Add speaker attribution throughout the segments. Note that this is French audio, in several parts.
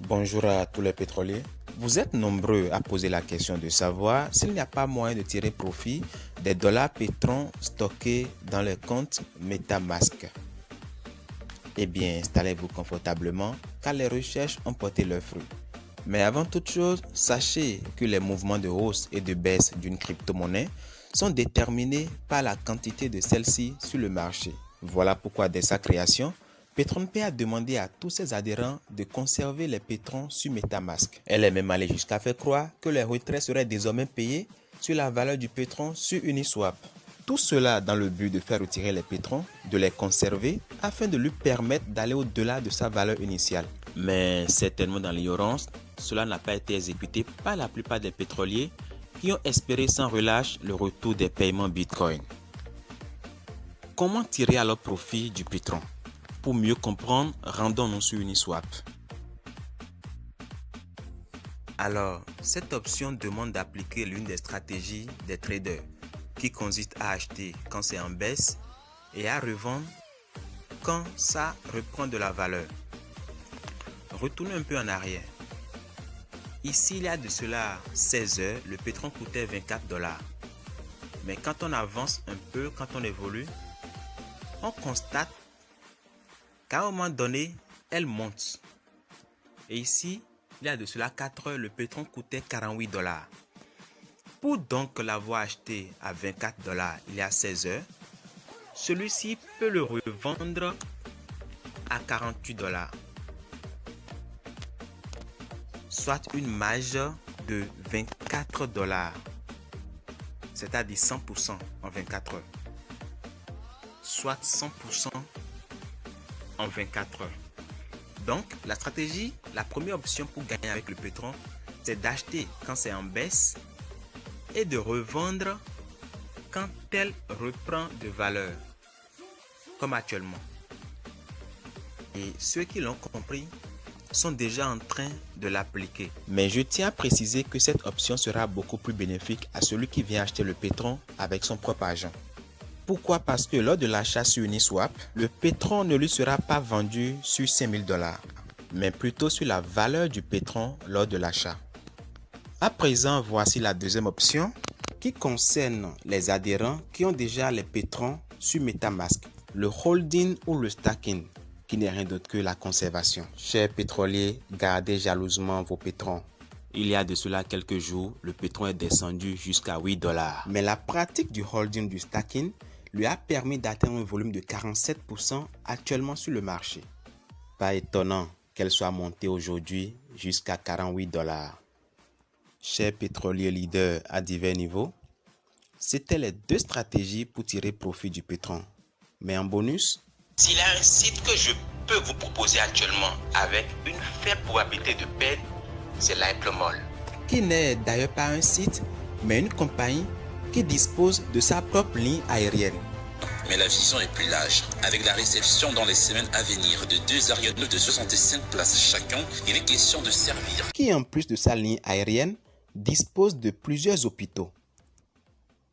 Speaker 1: Bonjour à tous les pétroliers. Vous êtes nombreux à poser la question de savoir s'il n'y a pas moyen de tirer profit des dollars pétrons stockés dans les comptes MetaMask. Eh bien, installez-vous confortablement car les recherches ont porté leurs fruits. Mais avant toute chose, sachez que les mouvements de hausse et de baisse d'une crypto-monnaie sont déterminés par la quantité de celle-ci sur le marché. Voilà pourquoi dès sa création, PetronPay a demandé à tous ses adhérents de conserver les pétrons sur MetaMask. Elle est même allée jusqu'à faire croire que les retraits seraient désormais payés sur la valeur du pétron sur Uniswap. Tout cela dans le but de faire retirer les pétrons, de les conserver afin de lui permettre d'aller au-delà de sa valeur initiale. Mais certainement dans l'ignorance, cela n'a pas été exécuté par la plupart des pétroliers qui ont espéré sans relâche le retour des paiements Bitcoin. Comment tirer alors profit du pétron? Pour mieux comprendre, rendons-nous sur Uniswap. Alors, cette option demande d'appliquer l'une des stratégies des traders qui consiste à acheter quand c'est en baisse et à revendre quand ça reprend de la valeur. Retournons un peu en arrière. Ici, il y a de cela 16 heures, le pétron coûtait 24 $. Mais quand on avance un peu, quand on évolue, on constate qu'à un moment donné, elle monte. Et ici, il y a de cela 4 heures, le pétron coûtait 48 $. Pour donc l'avoir acheté à 24 $ il y a 16 heures, celui-ci peut le revendre à 48 $, soit une marge de 24 $, c'est-à-dire 100% en 24 heures, soit 100% en 24 heures. Donc, la stratégie, la première option pour gagner avec le pétron, c'est d'acheter quand c'est en baisse et de revendre quand elle reprend de valeur, comme actuellement. Et ceux qui l'ont compris sont déjà en train de l'appliquer. Mais je tiens à préciser que cette option sera beaucoup plus bénéfique à celui qui vient acheter le pétron avec son propre argent. Pourquoi? Parce que lors de l'achat sur Uniswap, le pétron ne lui sera pas vendu sur 5000 $, mais plutôt sur la valeur du pétron lors de l'achat. À présent, voici la deuxième option qui concerne les adhérents qui ont déjà les pétrons sur MetaMask, le holding ou le stacking, qui n'est rien d'autre que la conservation. Chers pétroliers, gardez jalousement vos pétrons. Il y a de cela quelques jours, le pétron est descendu jusqu'à 8 $. Mais la pratique du holding, du stacking, lui a permis d'atteindre un volume de 47% actuellement sur le marché. Pas étonnant qu'elle soit montée aujourd'hui jusqu'à 48 $. Chers pétroliers leaders à divers niveaux, c'étaient les deux stratégies pour tirer profit du pétron. Mais en bonus, s'il y a un site que je peux vous proposer actuellement avec une faible probabilité de perte, c'est Hyplomall, qui n'est d'ailleurs pas un site, mais une compagnie qui dispose de sa propre ligne aérienne.
Speaker 2: Mais la vision est plus large. Avec la réception dans les semaines à venir de 2 avions de 65 places chacun, il est question de servir.
Speaker 1: Qui en plus de sa ligne aérienne, dispose de plusieurs hôpitaux.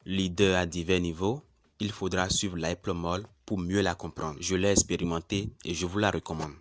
Speaker 1: Leader à divers niveaux, il faudra suivre Hyplomall pour mieux la comprendre. Je l'ai expérimenté et je vous la recommande.